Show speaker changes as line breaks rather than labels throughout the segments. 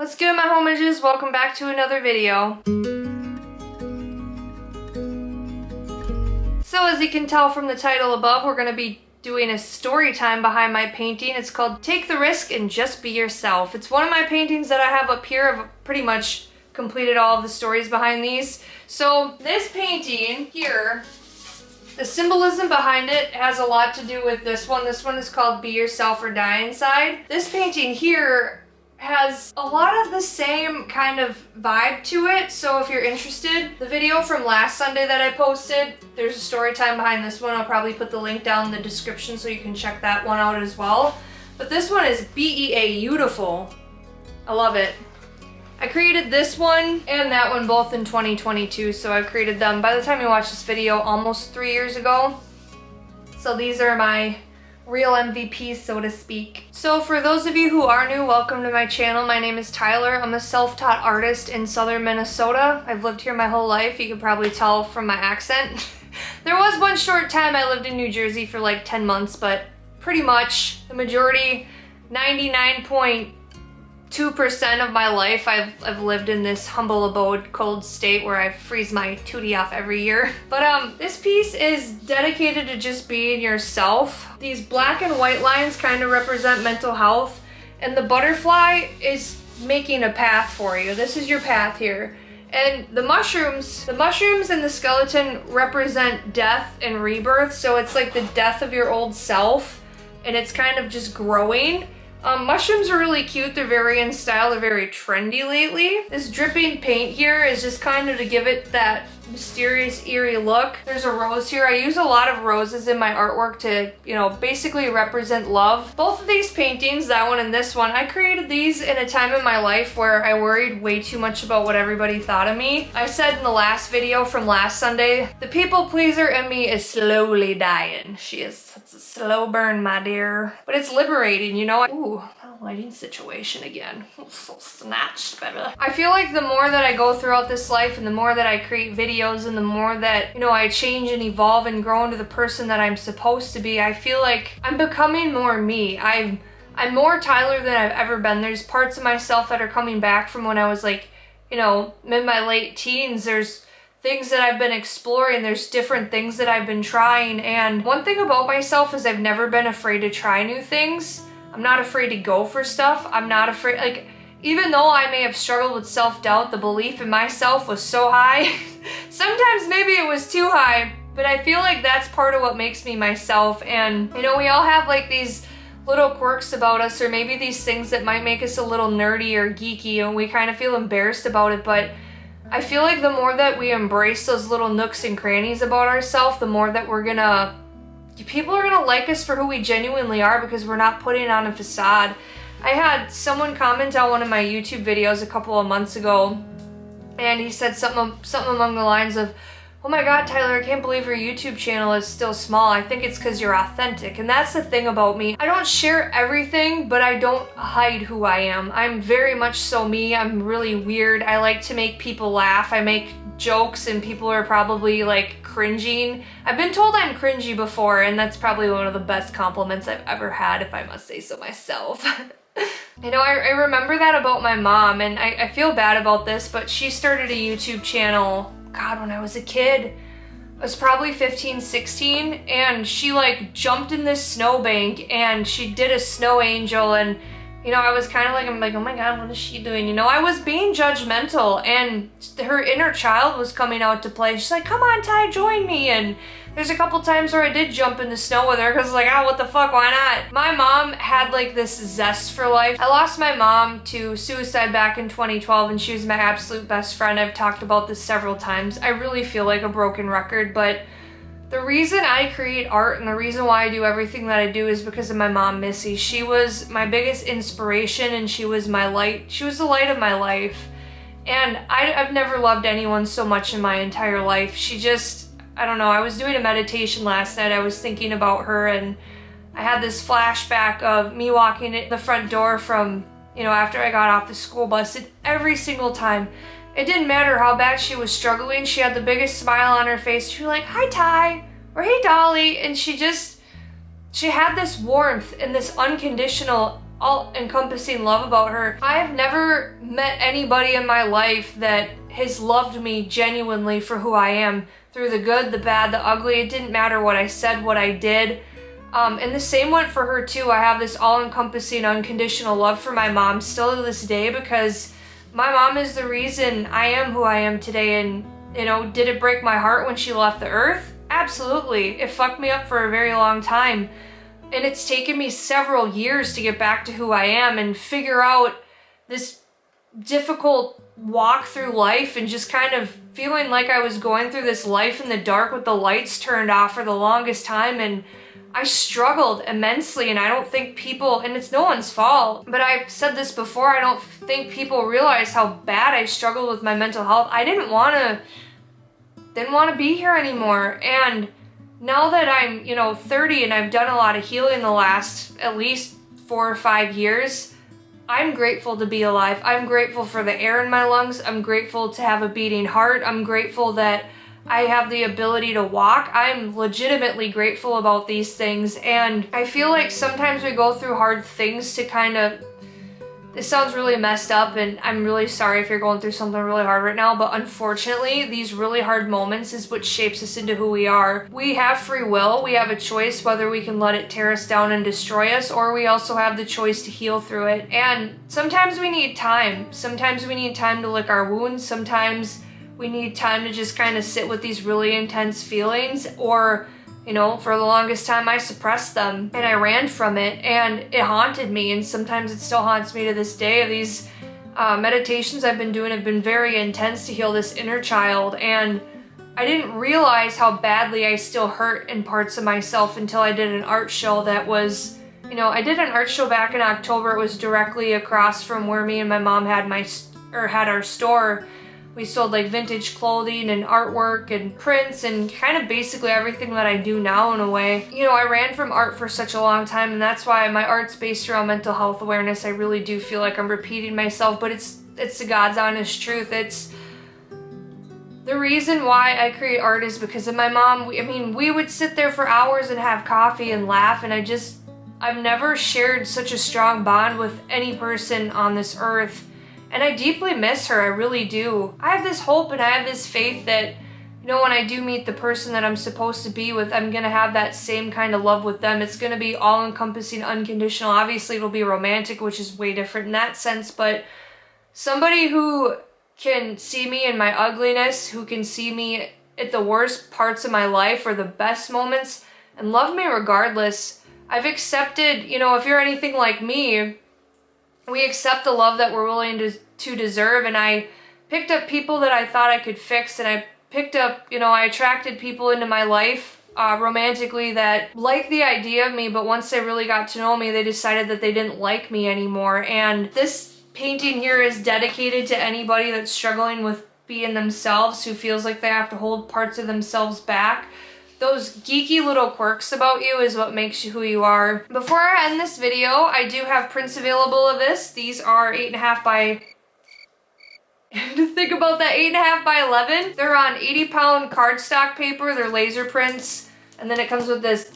What's good, my homages? Welcome back to another video. So as you can tell from the title above, we're going to be doing a story time behind my painting. It's called Take the Risk and Just Be Yourself. It's one of my paintings that I have up here. I've pretty much completed all of the stories behind these. So this painting here, the symbolism behind it has a lot to do with this one. This one is called Be Yourself or Die Inside. This painting here has a lot of the same kind of vibe to it, so if you're interested, the video from last Sunday that I posted, there's a story time behind this one. I'll probably put the link down in the description so you can check that one out as well. But this one is beautiful. I love it. I created this one and that one both in 2022, so I created them, by the time you watch this video, almost 3 years ago. So these are my real MVPs, so to speak. So for those of you who are new, welcome to my channel. My name is Tyler. I'm a self-taught artist in southern Minnesota. I've lived here my whole life. You can probably tell from my accent. There was one short time I lived in New Jersey for like 10 months, but pretty much the majority, 99.2% of my life, I've lived in this humble abode, cold state where I freeze my tootie off every year. But this piece is dedicated to just being yourself. These black and white lines kind of represent mental health, and the butterfly is making a path for you. This is your path here. And the mushrooms and the skeleton represent death and rebirth, so it's like the death of your old self, and it's kind of just growing. Mushrooms are really cute. They're very in style. They're very trendy lately. This dripping paint here is just kind of to give it that mysterious, eerie look. There's a rose here. I use a lot of roses in my artwork to, you know, basically represent love. Both of these paintings, that one and this one, I created these in a time in my life where I worried way too much about what everybody thought of me. I said in the last video from last Sunday, the people pleaser in me is slowly dying. It's a slow burn, my dear. But it's liberating, you know? Ooh, a lighting situation again. So snatched, baby. I feel like the more that I go throughout this life and the more that I create videos and the more that, you know, I change and evolve and grow into the person that I'm supposed to be, I feel like I'm becoming more me. I'm more Tyler than I've ever been. There's parts of myself that are coming back from when I was like, you know, in my late teens. There's things that I've been exploring. There's different things that I've been trying. And one thing about myself is I've never been afraid to try new things. I'm not afraid to go for stuff. I'm not afraid, like, even though I may have struggled with self-doubt, the belief in myself was so high. Sometimes maybe it was too high, but I feel like that's part of what makes me myself. And, you know, we all have like these little quirks about us, or maybe these things that might make us a little nerdy or geeky, and we kind of feel embarrassed about it. But I feel like the more that we embrace those little nooks and crannies about ourselves, the more that people are gonna like us for who we genuinely are, because we're not putting on a facade. I had someone comment on one of my YouTube videos a couple of months ago, and he said something along the lines of, "Oh my God, Tyler, I can't believe your YouTube channel is still small. I think it's because you're authentic." And that's the thing about me. I don't share everything, but I don't hide who I am. I'm very much so me. I'm really weird. I like to make people laugh. I make jokes and people are probably like cringing. I've been told I'm cringy before, and that's probably one of the best compliments I've ever had, if I must say so myself. You know, I remember that about my mom, and I feel bad about this, but she started a YouTube channel, God, when I was a kid. I was probably 15, 16, and she like jumped in this snowbank and she did a snow angel, and you know, I was kind of like, I'm like, oh my God, what is she doing? You know, I was being judgmental, and her inner child was coming out to play. She's like, come on, Ty, join me. And there's a couple times where I did jump in the snow with her because like, oh, what the fuck, why not? My mom had like this zest for life. I lost my mom to suicide back in 2012, and she was my absolute best friend. I've talked about this several times. I really feel like a broken record, but the reason I create art and the reason why I do everything that I do is because of my mom, Missy. She was my biggest inspiration, and she was my light. She was the light of my life. And I've never loved anyone so much in my entire life. She just, I don't know, I was doing a meditation last night. I was thinking about her, and I had this flashback of me walking in the front door from, you know, after I got off the school bus, and every single time, it didn't matter how bad she was struggling, she had the biggest smile on her face. She was like, hi, Ty, or hey, Dolly. And she had this warmth and this unconditional all-encompassing love about her. I have never met anybody in my life that has loved me genuinely for who I am, through the good, the bad, the ugly. It didn't matter what I said, what I did. And the same went for her too. I have this all-encompassing, unconditional love for my mom still to this day, because my mom is the reason I am who I am today. And, you know, did it break my heart when she left the earth? Absolutely. It fucked me up for a very long time. And it's taken me several years to get back to who I am and figure out this difficult walk through life, and just kind of feeling like I was going through this life in the dark with the lights turned off for the longest time. And I struggled immensely, and I don't think people, and it's no one's fault, but I've said this before, I don't think people realize how bad I struggled with my mental health. I didn't want to be here anymore. And now that I'm, 30 and I've done a lot of healing the last at least 4 or 5 years, I'm grateful to be alive. I'm grateful for the air in my lungs. I'm grateful to have a beating heart. I'm grateful that I have the ability to walk. I'm legitimately grateful about these things. And I feel like sometimes we go through hard things to kind of, this sounds really messed up, and I'm really sorry if you're going through something really hard right now, but unfortunately, these really hard moments is what shapes us into who we are. We have free will. We have a choice whether we can let it tear us down and destroy us, or we also have the choice to heal through it. And sometimes we need time. Sometimes we need time to lick our wounds. Sometimes we need time to just kind of sit with these really intense feelings, or for the longest time I suppressed them and I ran from it, and it haunted me, and sometimes it still haunts me to this day. These meditations I've been doing have been very intense to heal this inner child, and I didn't realize how badly I still hurt in parts of myself until I did an art show that was, I did an art show back in October. It was directly across from where me and my mom had our store. We sold like vintage clothing and artwork and prints and kind of basically everything that I do now in a way. I ran from art for such a long time, and that's why my art's based around mental health awareness. I really do feel like I'm repeating myself, but it's the God's honest truth. It's the reason why I create art is because of my mom. We would sit there for hours and have coffee and laugh, and I've never shared such a strong bond with any person on this earth. And I deeply miss her, I really do. I have this hope and I have this faith that, when I do meet the person that I'm supposed to be with, I'm gonna have that same kind of love with them. It's gonna be all-encompassing, unconditional. Obviously, it'll be romantic, which is way different in that sense, but somebody who can see me in my ugliness, who can see me at the worst parts of my life or the best moments, and love me regardless. I've accepted, if you're anything like me, we accept the love that we're willing to deserve, and I picked up people that I thought I could fix, and I picked up, I attracted people into my life romantically that liked the idea of me, but once they really got to know me, they decided that they didn't like me anymore. And this painting here is dedicated to anybody that's struggling with being themselves, who feels like they have to hold parts of themselves back. Those geeky little quirks about you is what makes you who you are. Before I end this video, I do have prints available of this. These are 8.5 by... to think about that, 8.5 by 11. They're on 80-pound cardstock paper. They're laser prints. And then it comes with this,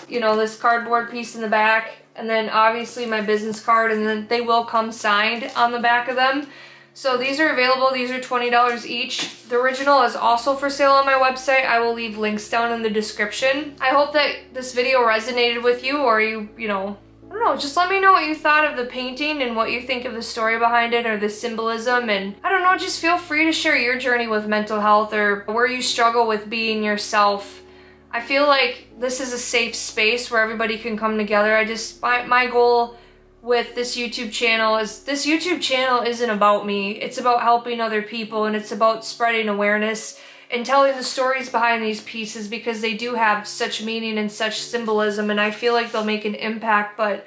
this cardboard piece in the back. And then obviously my business card. And then they will come signed on the back of them. So these are available. These are $20 each. The original is also for sale on my website. I will leave links down in the description. I hope that this video resonated with you, or I don't know, just let me know what you thought of the painting and what you think of the story behind it or the symbolism. And I don't know, just feel free to share your journey with mental health or where you struggle with being yourself. I feel like this is a safe space where everybody can come together. My goal with this YouTube channel isn't about me. It's about helping other people, and it's about spreading awareness and telling the stories behind these pieces, because they do have such meaning and such symbolism, and I feel like they'll make an impact. But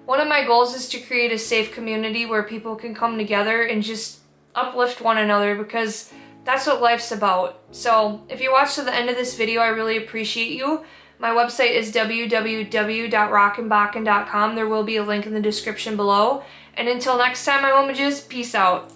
one of my goals is to create a safe community where people can come together and just uplift one another, because that's what life's about. So if you watched to the end of this video, I really appreciate you. My website is www.rockandbakken.com. There will be a link in the description below. And until next time, my homages, peace out.